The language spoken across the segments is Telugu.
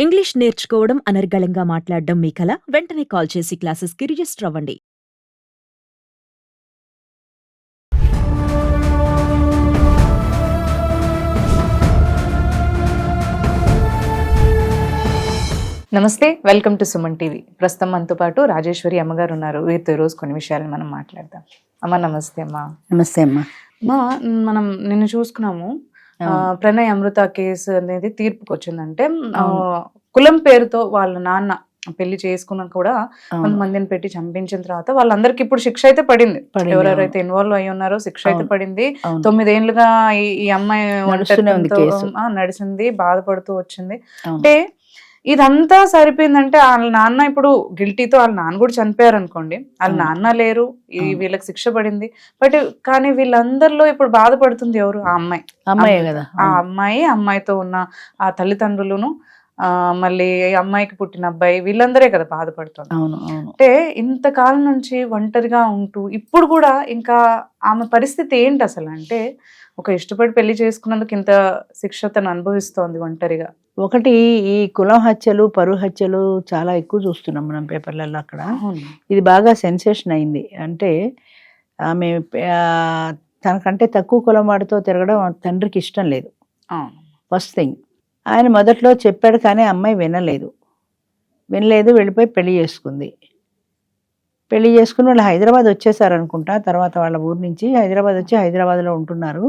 ఇంగ్లీష్ నేర్చుకోవడం అనర్గళంగా మాట్లాడడం మీ కల? వెంటనే కాల్ చేసి క్లాసెస్‌కి రిజిస్టర్ అవ్వండి. నమస్తే, వెల్కమ్ టు సుమన్ టీవీ. ప్రస్తుతం మనతో పాటు రాజేశ్వరి అమ్మగారు ఉన్నారు. వీరితో ఈరోజు కొన్ని విషయాలు మనం మాట్లాడదాం. అమ్మ నమస్తే. అమ్మా నమస్తే అమ్మా. అమ్మా, మనం నిన్ను చూసుకున్నాము. ప్రణయ్ అమృత కేసు అనేది తీర్పుకి వచ్చిందంటే కులం పేరుతో వాళ్ళ నాన్న పెళ్లి చేసుకున్నా కూడా కొంతమందిని పెట్టి చంపించిన తర్వాత వాళ్ళందరికి ఇప్పుడు శిక్ష అయితే పడింది. ఎవరెవరైతే ఇన్వాల్వ్ అయి ఉన్నారో శిక్ష అయితే పడింది. 9 ఏళ్లుగా ఈ అమ్మాయి నడిచింది, బాధపడుతూ వచ్చింది. అంటే ఇదంతా సరిపోయిందంటే వాళ్ళ నాన్న ఇప్పుడు గిల్టీతో వాళ్ళ నాన్న కూడా చనిపోయారు అనుకోండి, వాళ్ళ నాన్న లేరు, వీళ్ళకి శిక్ష పడింది. బట్ కానీ వీళ్ళందరిలో ఇప్పుడు బాధపడుతుంది ఎవరు? ఆ అమ్మాయి కదా. ఆ అమ్మాయితో ఉన్న ఆ తల్లిదండ్రులను, మళ్ళీ అమ్మాయికి పుట్టిన అబ్బాయి, వీళ్ళందరే కదా బాధపడుతుంది. అంటే ఇంతకాలం నుంచి ఒంటరిగా ఉంటూ ఇప్పుడు కూడా ఇంకా ఆమె పరిస్థితి ఏంటి అసలు? అంటే ఒక ఇష్టపడి పెళ్లి చేసుకున్నందుకు ఇంత శిక్ష తను అనుభవిస్తోంది ఒంటరిగా. ఒకటి, ఈ కులం హత్యలు, పరువు హత్యలు చాలా ఎక్కువ చూస్తున్నాం మనం పేపర్లలో. అక్కడ ఇది బాగా సెన్సేషన్ అయింది. అంటే ఆమె తనకంటే తక్కువ కులం వాడితో తిరగడం తండ్రికి ఇష్టం లేదు. ఫస్ట్ థింగ్, ఆయన మొదట్లో చెప్పాడు కానీ అమ్మాయి వినలేదు. వెళ్ళిపోయి పెళ్లి చేసుకుంది. పెళ్లి చేసుకుని వాళ్ళు హైదరాబాద్ వచ్చేసారు అనుకుంటా. తర్వాత వాళ్ళ ఊరు నుంచి హైదరాబాద్ వచ్చి హైదరాబాద్లో ఉంటున్నారు.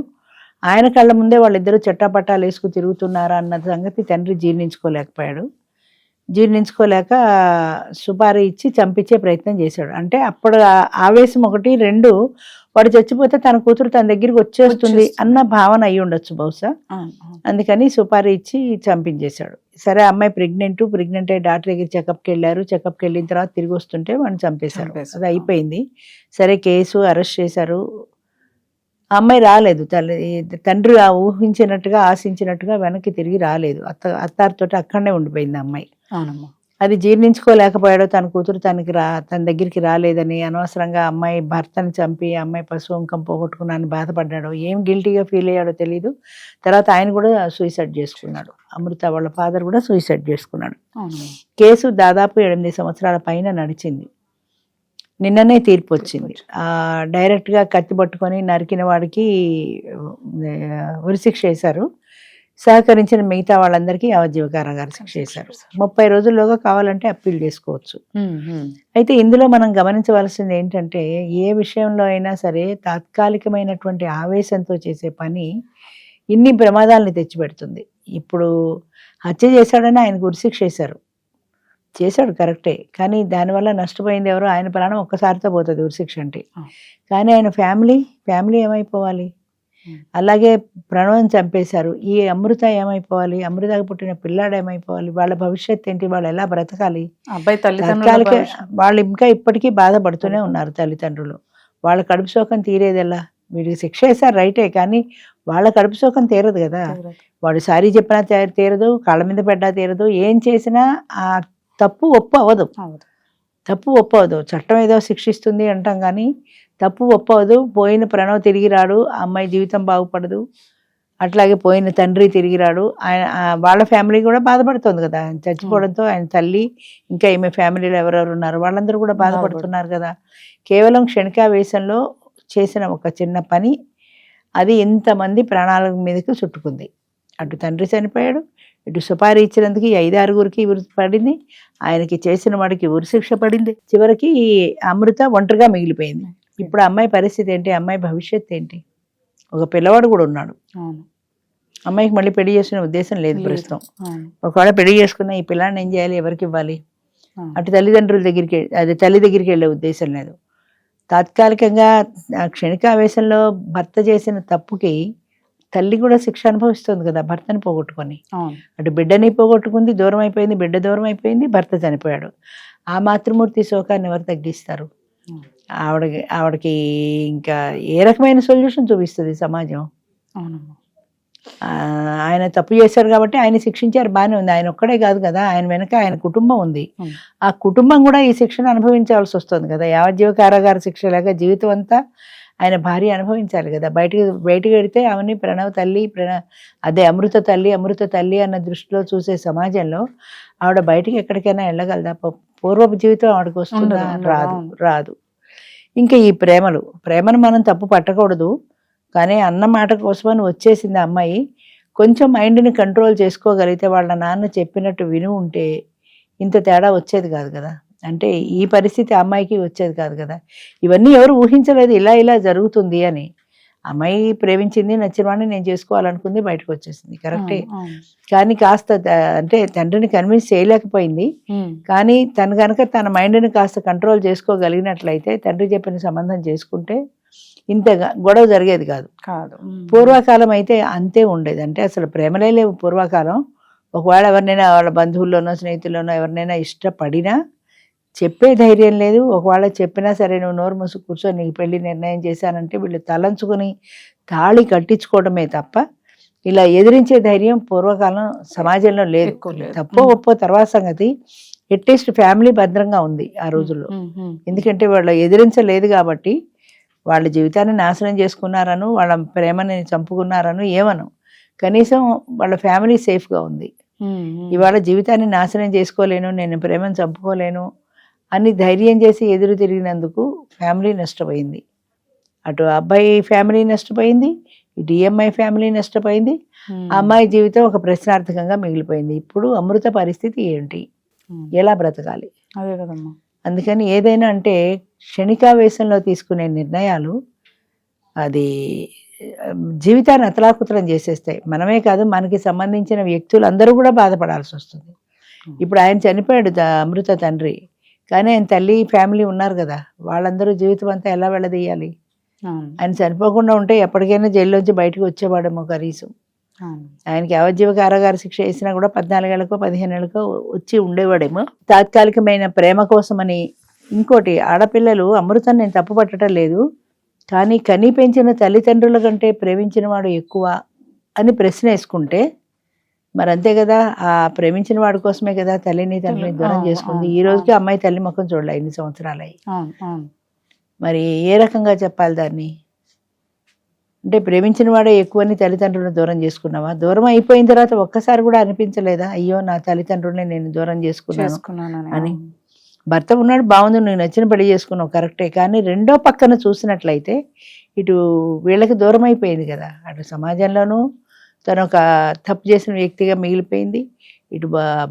ఆయన కళ్ళ ముందే వాళ్ళిద్దరూ చట్టాపట్టాలు వేసుకు తిరుగుతున్నారా అన్న సంగతి తండ్రి జీర్ణించుకోలేకపోయాడు. జీర్ణించుకోలేక సుపారీ ఇచ్చి చంపించే ప్రయత్నం చేశాడు. అంటే అప్పుడు ఆవేశం ఒకటి, 2 వాడు చచ్చిపోతే తన కూతురు తన దగ్గరికి వచ్చేస్తుంది అన్న భావన అయ్యి ఉండొచ్చు బహుశా. అందుకని సుపారీ ఇచ్చి చంపించేశాడు. సరే, అమ్మాయి ప్రెగ్నెంట్ అయ్యి డాక్టర్ దగ్గర చెకప్కి వెళ్ళారు. చెకప్కి వెళ్ళిన తర్వాత తిరిగి వస్తుంటే వాడిని చంపేశారు. అది అయిపోయింది. సరే, కేసు అరెస్ట్ చేశారు. అమ్మాయి రాలేదు. తండ్రి ఊహించినట్టుగా ఆశించినట్టుగా వెనక్కి తిరిగి రాలేదు. అత్తారితోటి అక్కడనే ఉండిపోయింది అమ్మాయి. అవునమ్మా. అది జీర్ణించుకోలేకపోయాడు. తన కూతురు తన దగ్గరికి రాలేదని అనవసరంగా అమ్మాయి భర్తని చంపి అమ్మాయి పశువంకం పోగొట్టుకున్నాను బాధపడ్డాడు. ఏం గిల్టీగా ఫీల్ అయ్యాడో తెలీదు. తర్వాత ఆయన కూడా సూసైడ్ చేసుకున్నాడు. అమృత వాళ్ళ ఫాదర్ కూడా సూసైడ్ చేసుకున్నాడు. కేసు దాదాపు 8 సంవత్సరాల పైన నడిచింది. నిన్ననే తీర్పు వచ్చింది. డైరెక్ట్గా కత్తి పట్టుకొని నరికిన వాడికి ఉరిశిక్ష వేశారు. సహకరించిన మిగతా వాళ్ళందరికీ యావజ్జీవ కారాగార శిక్ష వేశారు. 30 రోజుల్లోగా కావాలంటే అప్పీల్ చేసుకోవచ్చు. అయితే ఇందులో మనం గమనించవలసింది ఏంటంటే, ఏ విషయంలో అయినా సరే తాత్కాలికమైనటువంటి ఆవేశంతో చేసే పని ఇన్ని ప్రమాదాలని తెచ్చిపెడుతుంది. ఇప్పుడు హత్య చేశాడని ఆయనకు ఉరిశిక్ష చేశాడు కరెక్టే, కానీ దానివల్ల నష్టపోయింది ఎవరు? ఆయన ప్రాణం ఒక్కసారితో పోతుంది ఉరిశిక్ష అంటే. కానీ ఆయన ఫ్యామిలీ ఏమైపోవాలి? అలాగే ప్రణవం చంపేశారు. ఈ అమృత ఏమైపోవాలి? అమృతకు పుట్టిన పిల్లాడు ఏమైపోవాలి? వాళ్ళ భవిష్యత్తు ఏంటి? వాళ్ళు ఎలా బ్రతకాలి? అబ్బాయి తల్లిదండ్రులు వాళ్ళు ఇంకా ఇప్పటికీ బాధపడుతూనే ఉన్నారు. తల్లిదండ్రులు వాళ్ళ కడుపు శోకం తీరేది ఎలా? వీడికి శిక్ష వేశారు రైటే, కానీ వాళ్ళ కడుపు శోకం తీరదు కదా. వాడు సారీ చెప్పినా తీరదు, కాళ్ళ మీద పడ్డా తీరదు. ఏం చేసినా ఆ తప్పు ఒప్పు అవ్వదు. చట్టం ఏదో శిక్షిస్తుంది అంటాం కానీ తప్పు ఒప్పు అవ్వదు. పోయిన ప్రణవ్ తిరిగి రాడు, ఆ అమ్మాయి జీవితం బాగుపడదు. అట్లాగే పోయిన తండ్రి తిరిగి రాడు. వాళ్ళ ఫ్యామిలీ కూడా బాధపడుతుంది కదా ఆయన చచ్చిపోవడంతో. ఆయన తల్లి, ఇంకా ఈమె ఫ్యామిలీలో ఎవరెవరు ఉన్నారు వాళ్ళందరూ కూడా బాధపడుతున్నారు కదా. కేవలం క్షణికావేశంలో చేసిన ఒక చిన్న పని అది ఎంతమంది ప్రాణాల మీదకి చుట్టుకుంది. అటు తండ్రి చనిపోయాడు, ఇటు సుపారీ ఇచ్చినందుకు 5-6 ఉరి పడింది. ఆయనకి చేసిన వాడికి ఉరిశిక్ష పడింది. చివరికి అమృత ఒంటరిగా మిగిలిపోయింది. ఇప్పుడు అమ్మాయి పరిస్థితి ఏంటి? అమ్మాయి భవిష్యత్తు ఏంటి? ఒక పిల్లవాడు కూడా ఉన్నాడు. అమ్మాయికి మళ్ళీ పెళ్లి చేసుకునే ఉద్దేశం లేదు ప్రస్తుతం. ఒకవేళ పెళ్లి చేసుకున్న ఈ పిల్లాన్ని ఏం చేయాలి? ఎవరికి ఇవ్వాలి? అటు తల్లి దగ్గరికి వెళ్ళే ఉద్దేశం లేదు. తాత్కాలికంగా క్షణికావేశంలో భర్త చేసిన తప్పుకి తల్లి కూడా శిక్ష అనుభవిస్తుంది కదా, భర్తని పోగొట్టుకొని. అటు బిడ్డని పోగొట్టుకుంది, దూరం అయిపోయింది, బిడ్డ దూరం అయిపోయింది, భర్త చనిపోయాడు. ఆ మాతృమూర్తి శోకాన్ని ఎవరు తగ్గిస్తారు? ఆవిడకి ఇంకా ఏ రకమైన సొల్యూషన్ చూపిస్తుంది సమాజం? ఆయన తప్పు చేశారు కాబట్టి ఆయన శిక్షించారు, బాగానే ఉంది. ఆయన ఒక్కడే కాదు కదా, ఆయన వెనక ఆయన కుటుంబం ఉంది. ఆ కుటుంబం కూడా ఈ శిక్షను అనుభవించాల్సి వస్తుంది కదా. యావజ్జీవ కారాగార శిక్ష లేక జీవితం అంతా ఆయన భార్య అనుభవించాలి కదా. బయటికి వెడితే ఆమెని అదే అమృత తల్లి అన్న దృష్టిలో చూసే సమాజంలో ఆవిడ బయటికి ఎక్కడికైనా వెళ్ళగలదా? పూర్వపు జీవితం ఆవిడకి వస్తుందా? రాదు. ఇంకా ఈ ప్రేమను మనం తప్పు పట్టకూడదు, కానీ అన్న మాట కోసమని వచ్చేసింది అమ్మాయి. కొంచెం మైండ్ని కంట్రోల్ చేసుకోగలిగితే, వాళ్ళ నాన్న చెప్పినట్టు విని ఉంటే ఇంత తేడా వచ్చేది కాదు కదా. అంటే ఈ పరిస్థితి అమ్మాయికి వచ్చేది కాదు కదా. ఇవన్నీ ఎవరు ఊహించలేదు ఇలా జరుగుతుంది అని. అమ్మాయి ప్రేమించింది, నచ్చిన వాడిని నేను చేసుకోవాలనుకుంది, బయటకు వచ్చేసింది, కరెక్టే. కానీ కాస్త అంటే తండ్రిని కన్విన్స్ చేయలేకపోయింది. కానీ తను కనుక తన మైండ్ని కాస్త కంట్రోల్ చేసుకోగలిగినట్లయితే తండ్రి చెప్పిన సంబంధం చేసుకుంటే ఇంత గొడవ జరిగేది కాదు. పూర్వకాలం అయితే అంతే ఉండేది. అంటే అసలు ప్రేమలే లేవు పూర్వకాలం. ఒకవేళ ఎవరినైనా వాళ్ళ బంధువుల్లోనో స్నేహితుల్లోనో ఎవరినైనా ఇష్టపడినా చెప్పే ధైర్యం లేదు. ఒకవేళ చెప్పినా సరే నువ్వు నోరు మూసి కూర్చొని నీకు పెళ్లి నిర్ణయం చేశానంటే వీళ్ళు తలంచుకుని తాళి కట్టించుకోవడమే తప్ప ఇలా ఎదిరించే ధైర్యం పూర్వకాలం సమాజంలో లేదు. తప్పో ఒప్పో తర్వాత సంగతి, అట్లీస్ట్ ఫ్యామిలీ భద్రంగా ఉంది ఆ రోజుల్లో. ఎందుకంటే వాళ్ళు ఎదిరించలేదు కాబట్టి వాళ్ళ జీవితాన్ని నాశనం చేసుకున్నారను, వాళ్ళ ప్రేమని చంపుకున్నారను ఏమను, కనీసం వాళ్ళ ఫ్యామిలీ సేఫ్గా ఉంది. ఇవాళ జీవితాన్ని నాశనం చేసుకోలేను, నేను ప్రేమను చంపుకోలేను అని ధైర్యం చేసి ఎదురు తిరిగినందుకు ఫ్యామిలీ నష్టపోయింది. అటు అబ్బాయి ఫ్యామిలీ నష్టపోయింది, ఇటు ఈఎంఐ ఫ్యామిలీ నష్టపోయింది. ఆ అమ్మాయి జీవితం ఒక ప్రశ్నార్థకంగా మిగిలిపోయింది. ఇప్పుడు అమృత పరిస్థితి ఏంటి, ఎలా బ్రతకాలి? అదే కదమ్మా. అందుకని ఏదైనా అంటే క్షణికావేశంలో తీసుకునే నిర్ణయాలు అది జీవితాన్ని అతలాకుతలం చేసేస్తాయి. మనమే కాదు, మనకి సంబంధించిన వ్యక్తులు అందరూ కూడా బాధపడాల్సి వస్తుంది. ఇప్పుడు ఆయన చనిపోయాడు అమృత తండ్రి, కానీ ఆయన తల్లి ఫ్యామిలీ ఉన్నారు కదా, వాళ్ళందరూ జీవితం అంతా ఎలా వెళ్ళదీయాలి? ఆయన చనిపోకుండా ఉంటే ఎప్పటికైనా జైల్లోంచి బయటకు వచ్చేవాడేమో కనీసం. ఆయనకి యావజ్జీవ కారాగార శిక్ష వేసినా కూడా 14 ఏళ్ళకో 15 ఏళ్ళకో వచ్చి ఉండేవాడేమో. తాత్కాలికమైన ప్రేమ కోసమని. ఇంకోటి, ఆడపిల్లలు అమృతం నేను తప్పు పట్టడం లేదు, కానీ కని పెంచిన తల్లిదండ్రుల కంటే ప్రేమించిన వాడు ఎక్కువ అని ప్రశ్న వేసుకుంటే మరి అంతే కదా. ఆ ప్రేమించిన వాడి కోసమే కదా తల్లిని తండ్రిని దూరం చేసుకుంది. ఈ రోజుకి అమ్మాయి తల్లి ముఖం చూడలే, 2 సంవత్సరాలు అయ్యి. మరి ఏ రకంగా చెప్పాలి దాన్ని? అంటే ప్రేమించిన వాడే ఎక్కువని తల్లిదండ్రులను దూరం చేసుకున్నావా? దూరం అయిపోయిన తర్వాత ఒక్కసారి కూడా అనిపించలేదా, అయ్యో నా తల్లిదండ్రుల్ని నేను దూరం చేసుకున్నాను అని? భర్త ఉన్నాడు, బాగుంది, నువ్వు నచ్చిన పెళ్లి చేసుకున్నావు, కరెక్టే. కానీ రెండో పక్కన చూసినట్లయితే ఇటు వీళ్ళకి దూరం అయిపోయింది కదా. అటు సమాజంలోనూ తను ఒక తప్పు చేసిన వ్యక్తిగా మిగిలిపోయింది, ఇటు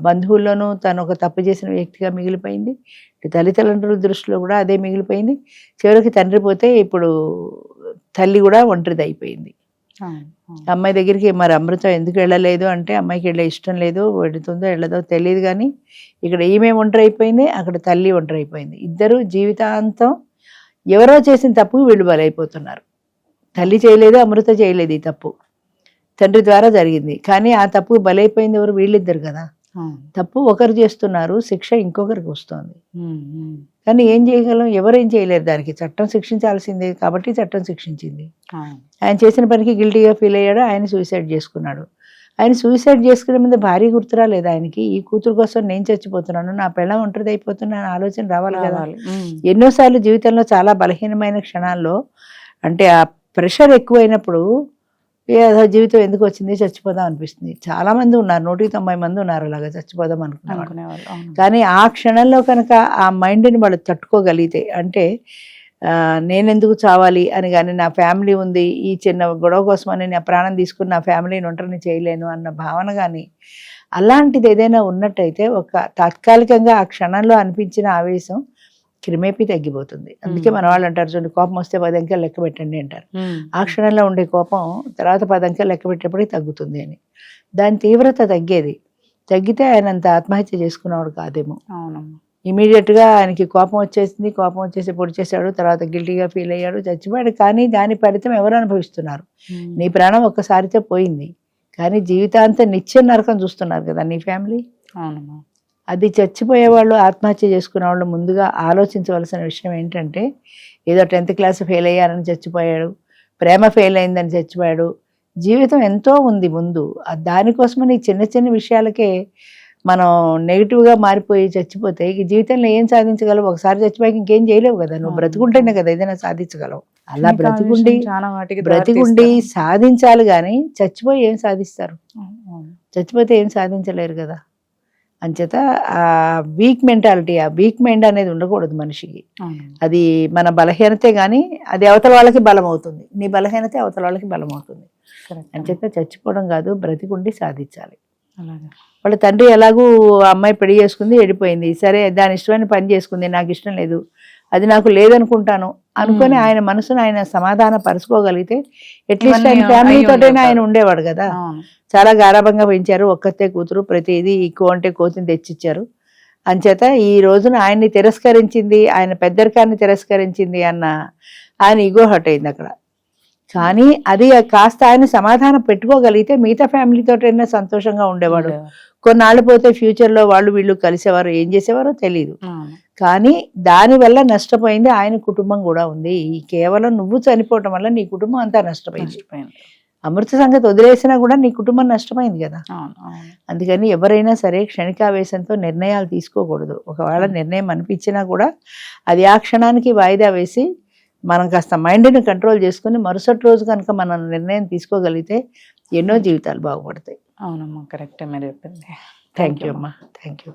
బంధువుల్లోనూ తను ఒక తప్పు చేసిన వ్యక్తిగా మిగిలిపోయింది, ఇటు తల్లిదండ్రుల దృష్టిలో కూడా అదే మిగిలిపోయింది. చివరికి తండ్రి పోతే ఇప్పుడు తల్లి కూడా ఒంటరిది అయిపోయింది. అమ్మాయి దగ్గరికి మరి అమృతం ఎందుకు వెళ్ళలేదు అంటే అమ్మాయికి వెళ్ళే ఇష్టం లేదు, వెళుతుందో వెళ్ళదో తెలియదు. కానీ ఇక్కడ ఈమె ఒంటరి అయిపోయింది, అక్కడ తల్లి ఒంటరి అయిపోయింది. ఇద్దరు జీవితాంతం ఎవరో చేసిన తప్పుకు వీళ్ళు బలైపోతున్నారు. తల్లి చేయలేదు, అమృత చేయలేదు, ఈ తప్పు తండ్రి ద్వారా జరిగింది. కానీ ఆ తప్పుకు బలైపోయింది ఎవరు? వీళ్ళిద్దరు కదా. తప్పు ఒకరు చేస్తున్నారు, శిక్ష ఇంకొకరికి వస్తుంది. కానీ ఏం చేయగలం? ఎవరేం చేయలేరు దానికి. చట్టం శిక్షించాల్సిందే కాబట్టి చట్టం శిక్షించింది. ఆయన చేసిన పనికి గిల్టీగా ఫీల్ అయ్యాడు, ఆయన సూసైడ్ చేసుకున్నాడు. ఆయన సూసైడ్ చేసుకునే ముందు భార్య గుర్తురా లేదా ఆయనకి? ఈ కూతురు కోసం నేను చచ్చిపోతున్నాను, నా పెళ్ళం ఒంటరిది అయిపోతున్నాను ఆలోచన రావాలి కదా. ఎన్నోసార్లు జీవితంలో చాలా బలహీనమైన క్షణాల్లో, అంటే ఆ ప్రెషర్ ఎక్కువైనప్పుడు జీవితం ఎందుకు వచ్చింది, చచ్చిపోదాం అనిపిస్తుంది. చాలా మంది ఉన్నారు, 190 మంది ఉన్నారు అలాగా చచ్చిపోదాం అనుకునేవాళ్ళు. కానీ ఆ క్షణంలో కనుక ఆ మైండ్ని వాళ్ళు తట్టుకోగలిగితే, అంటే నేనెందుకు చావాలి అని కానీ, నా ఫ్యామిలీ ఉంది, ఈ చిన్న గొడవ కోసమని నా ప్రాణం తీసుకుని నా ఫ్యామిలీని ఒంటరిని చేయలేను అన్న భావన కానీ, అలాంటిది ఏదైనా ఉన్నట్టయితే ఒక తాత్కాలికంగా ఆ క్షణంలో అనిపించిన ఆవేశం క్రిమేపీ తగ్గిపోతుంది. అందుకే మన వాళ్ళు అంటారు చూడండి, కోపం వస్తే 10 అంకెలు లెక్క పెట్టండి అంటారు. ఆ క్షణంలో ఉండే కోపం తర్వాత 10 అంకెలు లెక్క పెట్టేప్పటికి తగ్గుతుంది అని. దాని తీవ్రత తగ్గితే ఆయన అంత ఆత్మహత్య చేసుకున్నవాడు కాదేమో. ఇమీడియట్గా ఆయనకి కోపం వచ్చేసి పొడి చేశాడు, తర్వాత గిల్టీగా ఫీల్ అయ్యాడు, చచ్చిపోయాడు. కానీ దాని ఫలితం ఎవరు అనుభవిస్తున్నారు? నీ ప్రాణం ఒక్కసారితో పోయింది, కానీ జీవితాంతం నిత్య నరకం చూస్తున్నారు కదా నీ ఫ్యామిలీ. అది చచ్చిపోయేవాళ్ళు, ఆత్మహత్య చేసుకునే వాళ్ళు ముందుగా ఆలోచించవలసిన విషయం ఏంటంటే, ఏదో 10th క్లాస్ ఫెయిల్ అయ్యారని చచ్చిపోయాడు, ప్రేమ ఫెయిల్ అయిందని చచ్చిపోయాడు. జీవితం ఎంతో ఉంది ముందు. దానికోసమని చిన్న చిన్న విషయాలకే మనం నెగిటివ్ గా మారిపోయి చచ్చిపోతే ఈ జీవితంలో ఏం సాధించగలవు? ఒకసారి చచ్చిపోయాక ఇంకేం చేయలేవు కదా, నువ్వు బ్రతుకుంటేనే కదా ఏదైనా సాధించగలవు. అలా ఇంకా ఆ బ్రతికుండి విషయం చాలా వాటికి బ్రతికుండి దారితీస్తారు. సాధించాలి కానీ చచ్చిపోయి ఏం సాధిస్తారు? అవును. చచ్చిపోతే ఏం సాధించలేరు కదా. అంచేత ఆ వీక్ మెంటాలిటీ, ఆ వీక్ మైండ్ అనేది ఉండకూడదు మనిషికి. అవును. అది మన బలహీనతే కానీ అది అవతల వాళ్ళకి బలం అవుతుంది, నీ బలహీనతే అవతల వాళ్ళకి బలం అవుతుంది. Correct. అంచేత చచ్చిపోవడం కాదు, బ్రతికుండి సాధించాలి. అలాగే. వాళ్ళ తండ్రి ఎలాగూ ఆ అమ్మాయి పెళ్లి చేసుకుంది, వెళ్ళిపోయింది, సరే దాని ఇష్టమైన పని చేసుకుంది, నాకు ఇష్టం లేదు, అది నాకు లేదనుకుంటాను అనుకొని ఆయన మనసును ఆయన సమాధాన పరుచుకోగలిగితే అట్లీస్ట్ ఆయన ఇవన్నీ ఫ్యామిలీ అయ్యి తోటైనా ఆయన ఉండేవారు. ఉండేవాడు కదా. అవును. చాలా గారాభంగా పెంచారు, ఒక్కతే కూతురు, ప్రతిదీ ఎక్కువ అంటే కోతిని తెచ్చిచ్చారు. అంచేత ఈ రోజున ఆయన్ని తిరస్కరించింది, ఆయన పెద్దరికాన్ని తిరస్కరించింది అన్న ఆయన ఈగో హర్ట్ అయింది అక్కడ. కానీ అది కాస్త ఆయన సమాధానం పెట్టుకోగలిగితే మిగతా ఫ్యామిలీ తోటైనా సంతోషంగా ఉండేవాడు. కొన్నాళ్ళు పోతే ఫ్యూచర్ లో వాళ్ళు వీళ్ళు కలిసేవారు, ఏం చేసేవారో తెలియదు. అవును. కానీ దానివల్ల నష్టపోయింది ఆయన కుటుంబం కూడా ఉంది. ఈ కేవలం నువ్వు చనిపోవటం వల్ల నీ కుటుంబం అంతా నష్టపోయింది. మర్చిపోయాను. అమృత సంగతి వదిలేసినా కూడా నీ కుటుంబం నష్టమైంది కదా. అవును. అవును. అందుకని ఎవరైనా సరే క్షణికావేశంతో నిర్ణయాలు తీసుకోకూడదు. ఒకవేళ నిర్ణయం అనిపించినా కూడా అది ఆ క్షణానికి వాయిదా వేసి మనం కాస్త మైండ్ని కంట్రోల్ చేసుకుని మరుసటి రోజు కనుక మనం నిర్ణయం తీసుకోగలిగితే ఎన్నో జీవితాలు బాగుపడతాయి. అవునమ్మా, కరెక్టే మీరు చెప్పింది. థ్యాంక్ యూ అమ్మా, థ్యాంక్ యూ.